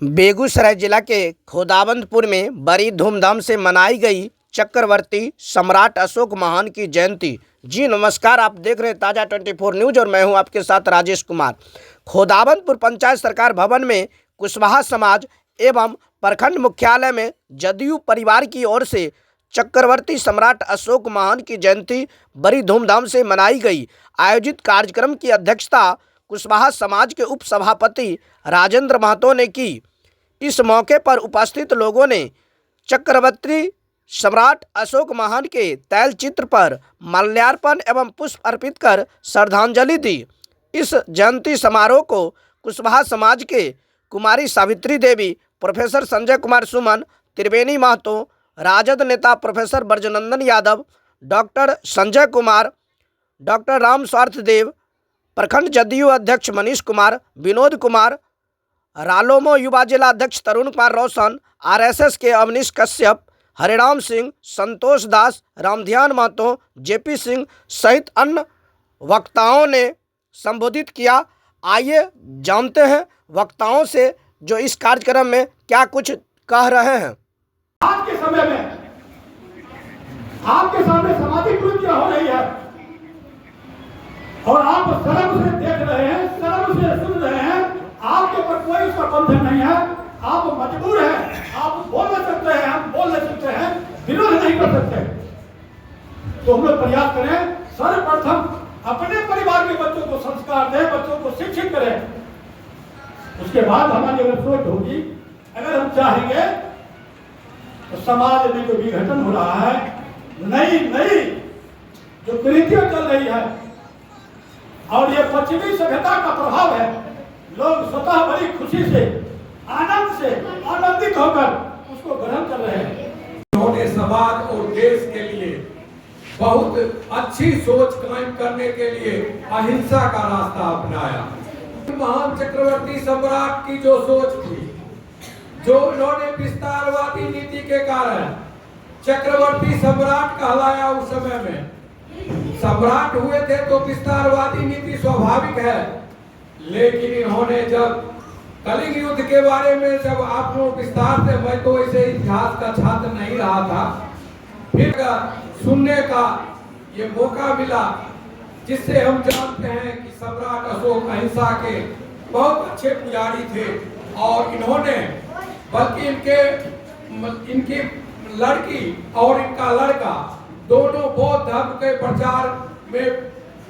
बेगूसराय जिला के खोदावंदपुर में बड़ी धूमधाम से मनाई गई चक्रवर्ती सम्राट अशोक महान की जयंती। जी नमस्कार, आप देख रहे हैं ताज़ा 24 न्यूज़ और मैं हूं आपके साथ राजेश कुमार। खोदावंदपुर पंचायत सरकार भवन में कुशवाहा समाज एवं प्रखंड मुख्यालय में जदयू परिवार की ओर से चक्रवर्ती सम्राट अशोक महान की जयंती बड़ी धूमधाम से मनाई गई। आयोजित कार्यक्रम की अध्यक्षता कुशवाहा समाज के उप सभापति राजेंद्र महतो ने की। इस मौके पर उपस्थित लोगों ने चक्रवर्ती सम्राट अशोक महान के तैलचित्र पर माल्यार्पण एवं पुष्प अर्पित कर श्रद्धांजलि दी। इस जयंती समारोह को कुशवाहा समाज के कुमारी सावित्री देवी, प्रोफेसर संजय कुमार सुमन, त्रिवेणी महतो, राजद नेता professor Brajnandan Yadav, doctor Sanjay Kumar, doctor Ram स्वार्थ देव, प्रखंड जदयू अध्यक्ष मनीष कुमार, विनोद कुमार, रालोमो युवा जिला अध्यक्ष तरुण कुमार रोशन, आरएसएस के अवनीश कश्यप, हरिराम सिंह, संतोष दास, रामध्यान महतो, जेपी सिंह सहित अन्य वक्ताओं ने संबोधित किया। आइए जानते हैं वक्ताओं से जो इस कार्यक्रम में क्या कुछ कह रहे हैं। आज के समय में आपके सामने सामाजिक कुरीतियां हो रही है और आप शर्म से देख रहे हैं, शर्म से सुन रहे हैं। आपके ऊपर कोई उसका बंधन नहीं है, आप मजबूर हैं, आप बोल नहीं सकते हैं, हम बोल नहीं सकते हैं, विरोध नहीं कर सकते। तो हम लोग प्रयास करें, सर्वप्रथम अपने परिवार के बच्चों को संस्कार दें, बच्चों को शिक्षित करें। उसके बाद हमारी अगर सोच होगी, अगर हम चाहेंगे तो समाज में जो विघटन हो रहा है, नई नई जो कुरीतियां चल रही है और ये पश्चिमी सभ्यता का प्रभाव है, लोग स्वतः बड़ी खुशी से, आनंद से आनंदित होकर उसको ग्रहण कर रहे हैं। उन्होंने समाज और देश के लिए बहुत अच्छी सोच कायम करने के लिए अहिंसा का रास्ता अपनाया। महान चक्रवर्ती सम्राट की जो सोच थी, जो उन्होंने विस्तारवादी नीति के कारण चक्रवर्ती सम्राट कहलाया। उस समय में सम्राट हुए थे तो विस्तारवादी नीति स्वाभाविक है, लेकिन इन्होंने जब कलिंग युद्ध के बारे में जब आप लोग विस्तार से, मैं तो ऐसे इतिहास का छात्र नहीं रहा था, फिर सुनने का ये मौका मिला, जिससे हम जानते हैं कि सम्राट अशोक अहिंसा के बहुत अच्छे पुजारी थे। और इन्होंने बल्कि इनकी लड़की और इनका लड़का दोनों बौद्ध धर्म के प्रचार में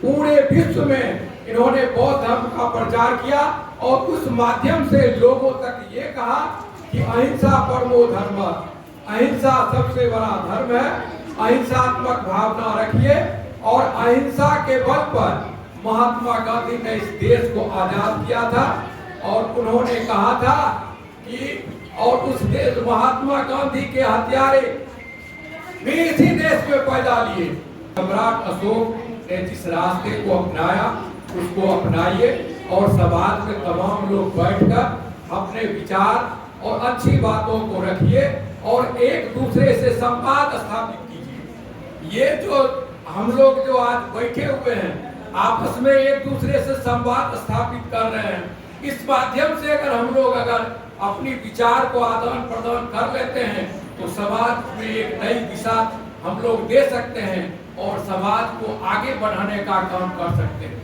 पूरे विश्व में इन्होंने बौद्ध धर्म का प्रचार किया और उस माध्यम से लोगों तक ये कहा कि अहिंसा परमो धर्म, अहिंसा सबसे बड़ा धर्म है, अहिंसात्मक भावना रखिए। और अहिंसा के बल पर महात्मा गांधी ने इस देश को आजाद किया था और उन्होंने कहा था कि और उस देश महात्मा गांधी के हत्यारे भी इसी देश में पैदा लिए। सम्राट अशोक ने जिस रास्ते को अपनाया उसको अपनाइए और समाज में तमाम लोग बैठकर अपने विचार और अच्छी बातों को रखिए और एक दूसरे से संवाद स्थापित कीजिए। ये जो हम लोग जो आज बैठे हुए हैं, आपस में एक दूसरे से संवाद स्थापित कर रहे हैं। इस माध्यम से अगर अपनी विचार को आदान प्रदान कर लेते हैं तो समाज में एक नई दिशा हम लोग दे सकते हैं और समाज को आगे बढ़ाने का काम कर सकते हैं।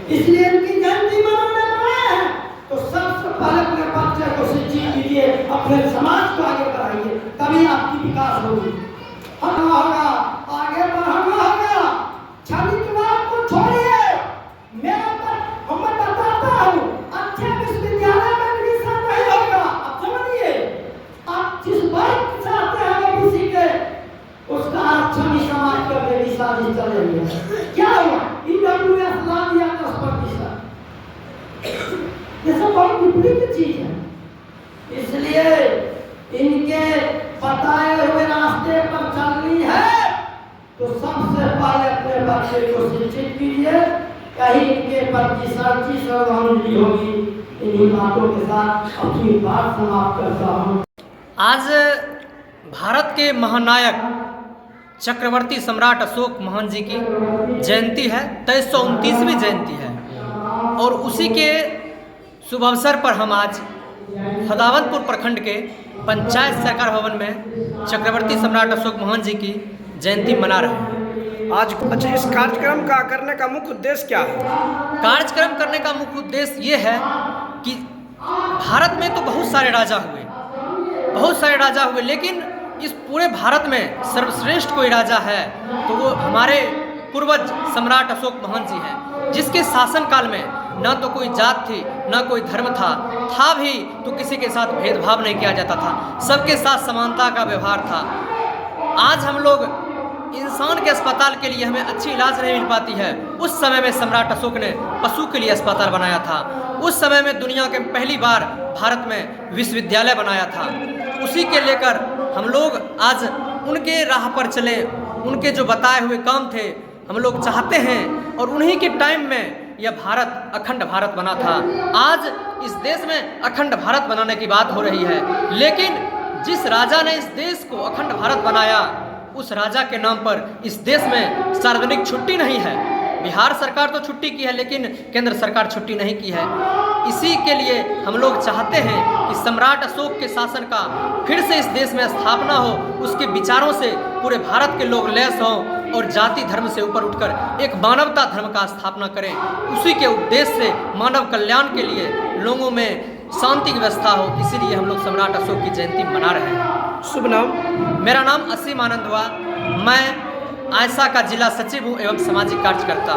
इसलिए इनकी जयंती मनाने वाले हैं तो सबसे पहले अपने बच्चे को शिक्षित कीजिए, अपने समाज को आगे बढ़ाइए, तभी आपकी विकास होगी। आरक्षण ही समाप्त करने की साजिश चल रही है। क्या हुआ? EWS ला दिया 10%। ये सब बहुत विपरीत चीज है। इसलिए इनके बताए हुए रास्ते पर चलनी है तो सबसे पहले अपने बच्चे को शिक्षित कीजिए। कहीं इनके प्रति सच्ची श्रद्धांजलि होगी। इन्हीं बातों के साथ अपनी बात समाप्त करता हूँ। आज भारत के महानायक चक्रवर्ती सम्राट अशोक महान जी की जयंती है, 2329वीं जयंती है। और उसी के शुभ अवसर पर हम आज खोदावंदपुर प्रखंड के पंचायत सरकार भवन में चक्रवर्ती सम्राट अशोक महान जी की जयंती मना रहे हैं। आज अच्छा, इस कार्यक्रम का करने का मुख्य उद्देश्य क्या है? कार्यक्रम करने का मुख्य उद्देश्य ये है कि भारत में तो बहुत सारे राजा हुए, लेकिन इस पूरे भारत में सर्वश्रेष्ठ कोई राजा है तो वो हमारे पूर्वज सम्राट अशोक महान जी हैं, जिसके शासनकाल में न तो कोई जात थी, न कोई धर्म था भी तो किसी के साथ भेदभाव नहीं किया जाता था, सबके साथ समानता का व्यवहार था। आज हम लोग इंसान के अस्पताल के लिए हमें अच्छी इलाज नहीं मिल पाती है, उस समय में सम्राट अशोक ने पशु के लिए अस्पताल बनाया था। उस समय में दुनिया के पहली बार भारत में विश्वविद्यालय बनाया था। उसी के लेकर हम लोग आज उनके राह पर चले, उनके जो बताए हुए काम थे हम लोग चाहते हैं, और उन्हीं के टाइम में यह भारत अखंड भारत बना था। आज इस देश में अखंड भारत बनाने की बात हो रही है, लेकिन जिस राजा ने इस देश को अखंड भारत बनाया उस राजा के नाम पर इस देश में सार्वजनिक छुट्टी नहीं है। बिहार सरकार तो छुट्टी की है, लेकिन केंद्र सरकार छुट्टी नहीं की है। इसी के लिए हम लोग चाहते हैं कि सम्राट अशोक के शासन का फिर से इस देश में स्थापना हो, उसके विचारों से पूरे भारत के लोग लैस हों और जाति धर्म से ऊपर उठकर एक मानवता धर्म का स्थापना करें। उसी के उद्देश्य से मानव कल्याण के लिए लोगों में शांति की व्यवस्था हो, इसीलिए हम लोग सम्राट अशोक की जयंती मना रहे हैं। शुभ नाम? मेरा नाम असीम आनंद हुआ। मैं आयसा का जिला सचिव हूँ एवं सामाजिक कार्यकर्ता।